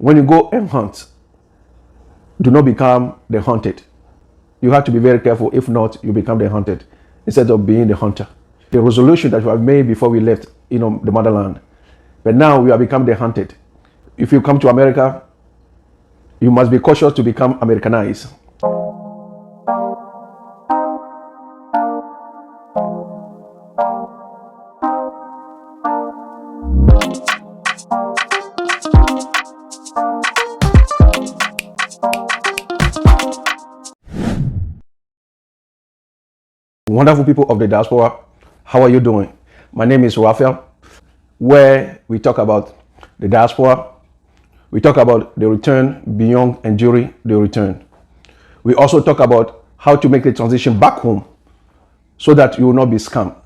When you go and hunt, do not become the hunted. You have to be very careful. If not, you become the hunted instead of being the hunter. The resolution that we have made before we left, the motherland. But now we have become the hunted. If you come to America, you must be cautious to become Americanized. Wonderful people of the diaspora, how are you doing? My name is Raphael, where we talk about the diaspora. We talk about the return beyond and during the return. We also talk about how to make the transition back home so that you will not be scammed.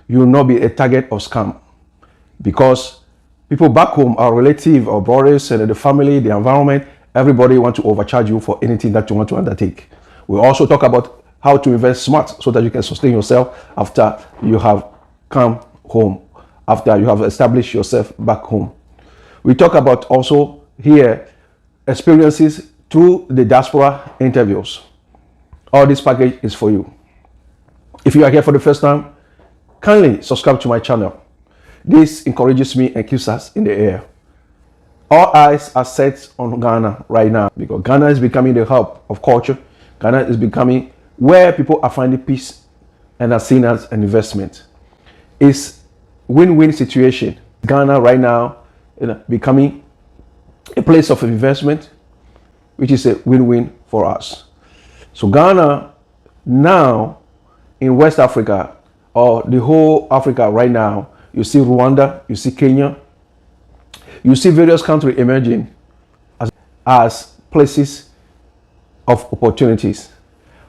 You will not be a target of scam, because people back home are relative or brothers and the family, the environment, everybody want to overcharge you for anything that you want to undertake. We also talk about how to invest smart so that you can sustain yourself after you have come home, after you have established yourself back home. We talk about also here experiences through the diaspora interviews. All this package is for you. If you are here for the first time, kindly subscribe to my channel. This encourages me and keeps us in the air. All eyes are set on Ghana right now because Ghana is becoming the hub of culture. Ghana is becoming where people are finding peace and are seen as an investment. It's win-win situation. Ghana right now becoming a place of investment, which is a win-win for us. So Ghana now in West Africa, or the whole Africa right now, you see Rwanda, you see Kenya, you see various countries emerging as places of opportunities.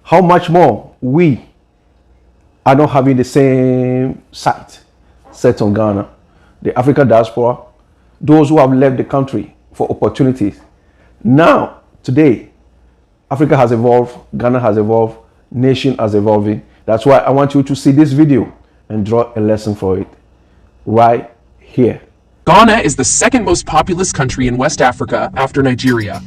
How much more we are not having the same sight set on Ghana, the African diaspora, those who have left the country for opportunities. Now, today, Africa has evolved, Ghana has evolved, nation has evolving. That's why I want you to see this video and draw a lesson for it right here. Ghana is the second most populous country in West Africa after Nigeria.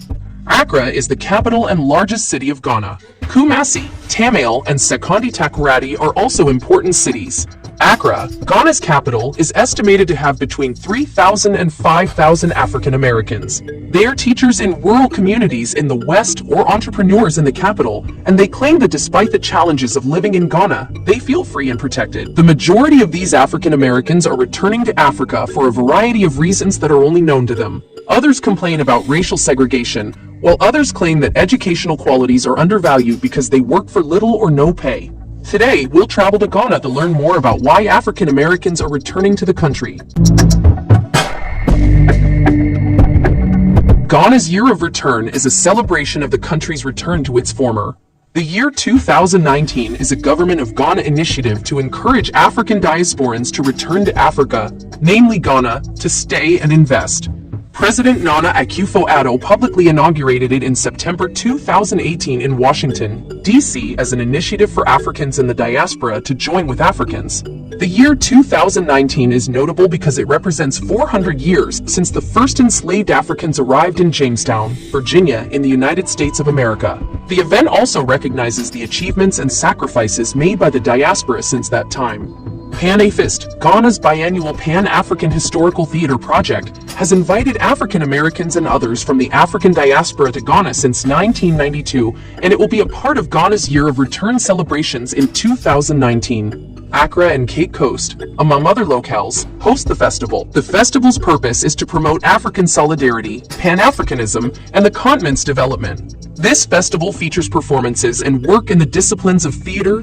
Accra is the capital and largest city of Ghana. Kumasi, Tamale, and Sekondi Takoradi are also important cities. Accra, Ghana's capital, is estimated to have between 3,000 and 5,000 African Americans. They are teachers in rural communities in the West or entrepreneurs in the capital, and they claim that despite the challenges of living in Ghana, they feel free and protected. The majority of these African Americans are returning to Africa for a variety of reasons that are only known to them. Others complain about racial segregation, while others claim that educational qualities are undervalued because they work for little or no pay. Today, we'll travel to Ghana to learn more about why African Americans are returning to the country. Ghana's Year of Return is a celebration of the country's return to its former. The year 2019 is a Government of Ghana initiative to encourage African diasporans to return to Africa, namely Ghana, to stay and invest. President Nana Akufo-Addo publicly inaugurated it in September 2018 in Washington, D.C. as an initiative for Africans in the diaspora to join with Africans. The year 2019 is notable because it represents 400 years since the first enslaved Africans arrived in Jamestown, Virginia, in the United States of America. The event also recognizes the achievements and sacrifices made by the diaspora since that time. Pan-AFIST, Ghana's biannual Pan-African Historical Theater project, has invited African Americans and others from the African diaspora to Ghana since 1992, and it will be a part of Ghana's Year of Return celebrations in 2019. Accra and Cape Coast, among other locales, host the festival. The festival's purpose is to promote African solidarity, Pan-Africanism, and the continent's development. This festival features performances and work in the disciplines of theater,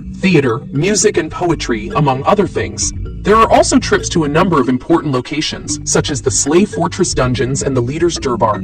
music, and poetry, among other things. There are also trips to a number of important locations, such as the Slave Fortress Dungeons and the Leaders' Durbar.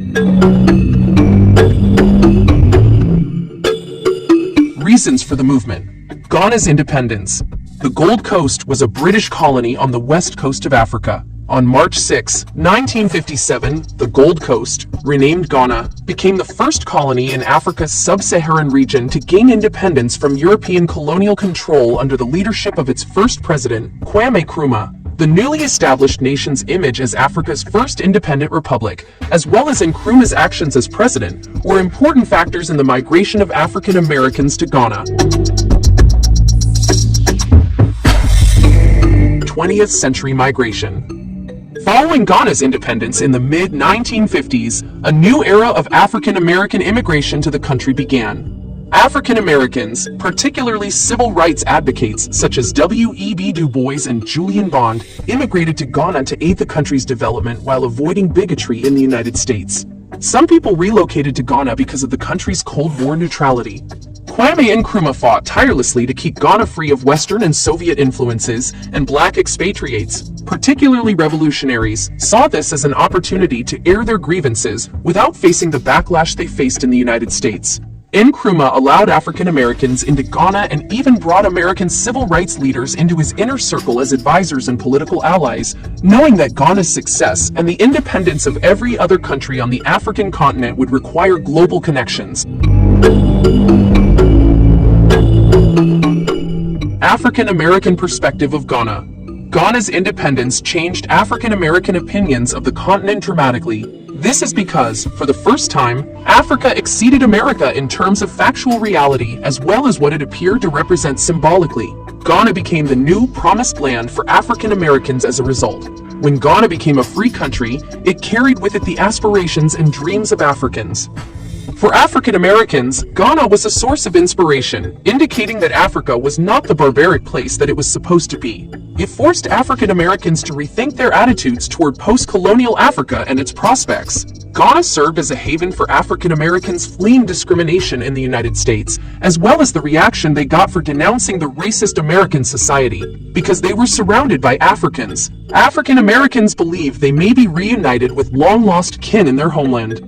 Reasons for the movement. Ghana's independence. The Gold Coast was a British colony on the west coast of Africa. On March 6, 1957, the Gold Coast, renamed Ghana, became the first colony in Africa's sub-Saharan region to gain independence from European colonial control under the leadership of its first president, Kwame Nkrumah. the newly established nation's image as Africa's first independent republic, as well as Nkrumah's actions as president, were important factors in the migration of African Americans to Ghana. 20th century migration. Following Ghana's independence in the mid-1950s, a new era of African American immigration to the country began. African Americans, particularly civil rights advocates such as W.E.B. Du Bois and Julian Bond, immigrated to Ghana to aid the country's development while avoiding bigotry in the United States. Some people relocated to Ghana because of the country's Cold War neutrality. Kwame and Nkrumah fought tirelessly to keep Ghana free of Western and Soviet influences, and black expatriates, particularly revolutionaries, saw this as an opportunity to air their grievances without facing the backlash they faced in the United States. Nkrumah allowed African Americans into Ghana and even brought American civil rights leaders into his inner circle as advisors and political allies, knowing that Ghana's success and the independence of every other country on the African continent would require global connections. African American perspective of Ghana. Ghana's independence changed African American opinions of the continent dramatically. This is because, for the first time, Africa exceeded America in terms of factual reality as well as what it appeared to represent symbolically. Ghana became the new promised land for African Americans as a result. When Ghana became a free country, it carried with it the aspirations and dreams of Africans. For African Americans, Ghana was a source of inspiration, indicating that Africa was not the barbaric place that it was supposed to be. It forced African Americans to rethink their attitudes toward post-colonial Africa and its prospects. Ghana served as a haven for African Americans fleeing discrimination in the United States, as well as the reaction they got for denouncing the racist American society. Because they were surrounded by Africans, African Americans believed they may be reunited with long-lost kin in their homeland.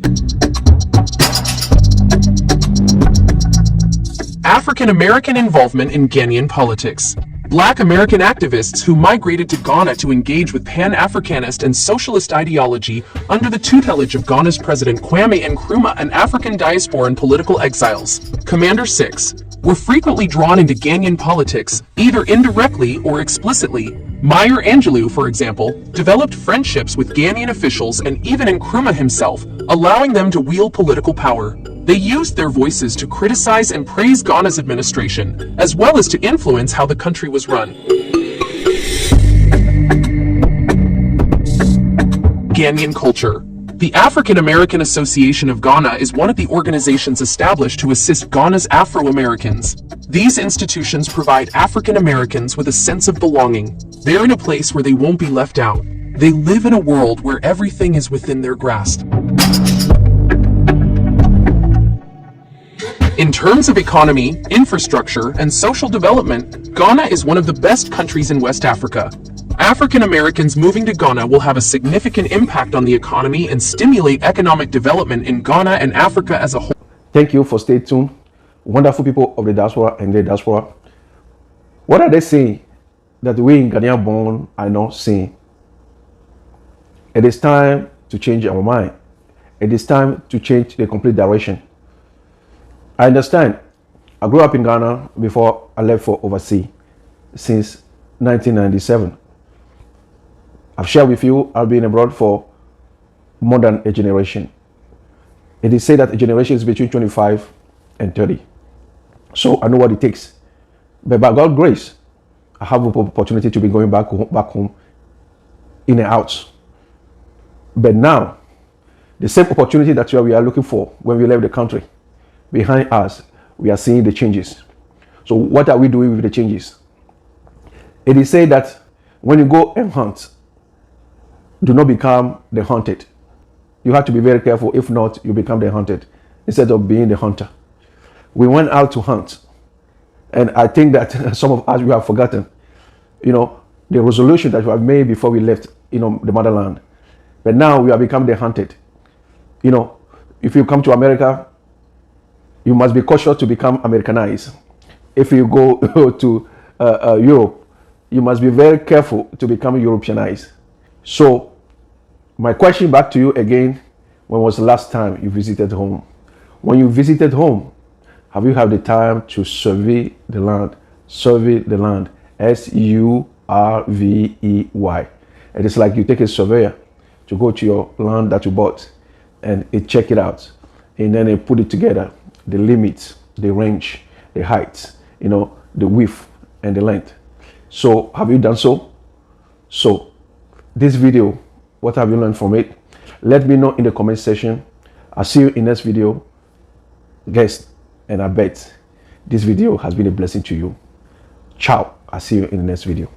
African American involvement in Ghanaian politics. Black American activists who migrated to Ghana to engage with Pan-Africanist and socialist ideology under the tutelage of Ghana's President Kwame Nkrumah and African diaspora political exiles, Commander 6, were frequently drawn into Ghanaian politics, either indirectly or explicitly. Meyer Angelou, for example, developed friendships with Ghanaian officials and even Nkrumah himself, allowing them to wield political power. They used their voices to criticize and praise Ghana's administration, as well as to influence how the country was run. Ghanaian culture. The African American Association of Ghana is one of the organizations established to assist Ghana's Afro-Americans. These institutions provide African Americans with a sense of belonging. They're in a place where they won't be left out. They live in a world where everything is within their grasp. In terms of economy, infrastructure, and social development, Ghana is one of the best countries in West Africa. African Americans moving to Ghana will have a significant impact on the economy and stimulate economic development in Ghana and Africa as a whole. Thank you for staying tuned. Wonderful people of the diaspora and the diaspora. What are they saying that we in Ghanaian born are not saying? It is time to change our mind. It is time to change the complete direction. I understand. I grew up in Ghana before I left for overseas since 1997. I've shared with you, I've been abroad for more than a generation. It is said that a generation is between 25 and 30. So I know what it takes. But by God's grace, I have an opportunity to be going back home in and out. But now, the same opportunity that we are looking for when we left the country, behind us, we are seeing the changes. So what are we doing with the changes? It is said that when you go and hunt, do not become the hunted. You have to be very careful. If not, you become the hunted instead of being the hunter. We went out to hunt. And I think that some of us, we have forgotten, the resolution that we have made before we left, the motherland. But now we have become the hunted. If you come to America, you must be cautious to become Americanized. If you go to Europe, you must be very careful to become Europeanized. So, my question back to you again, when was the last time you visited home? When you visited home, have you had the time to survey the land? Survey the land. SURVEY RVEY. It is like you take a surveyor to go to your land that you bought and it check it out, and then they put it together, the limits, the range, the height, the width and the length. So have you done so? So this video, what have you learned from it? Let me know in the comment section. I'll see you in next video, guys, and I bet this video has been a blessing to you. Ciao. I'll see you in the next video.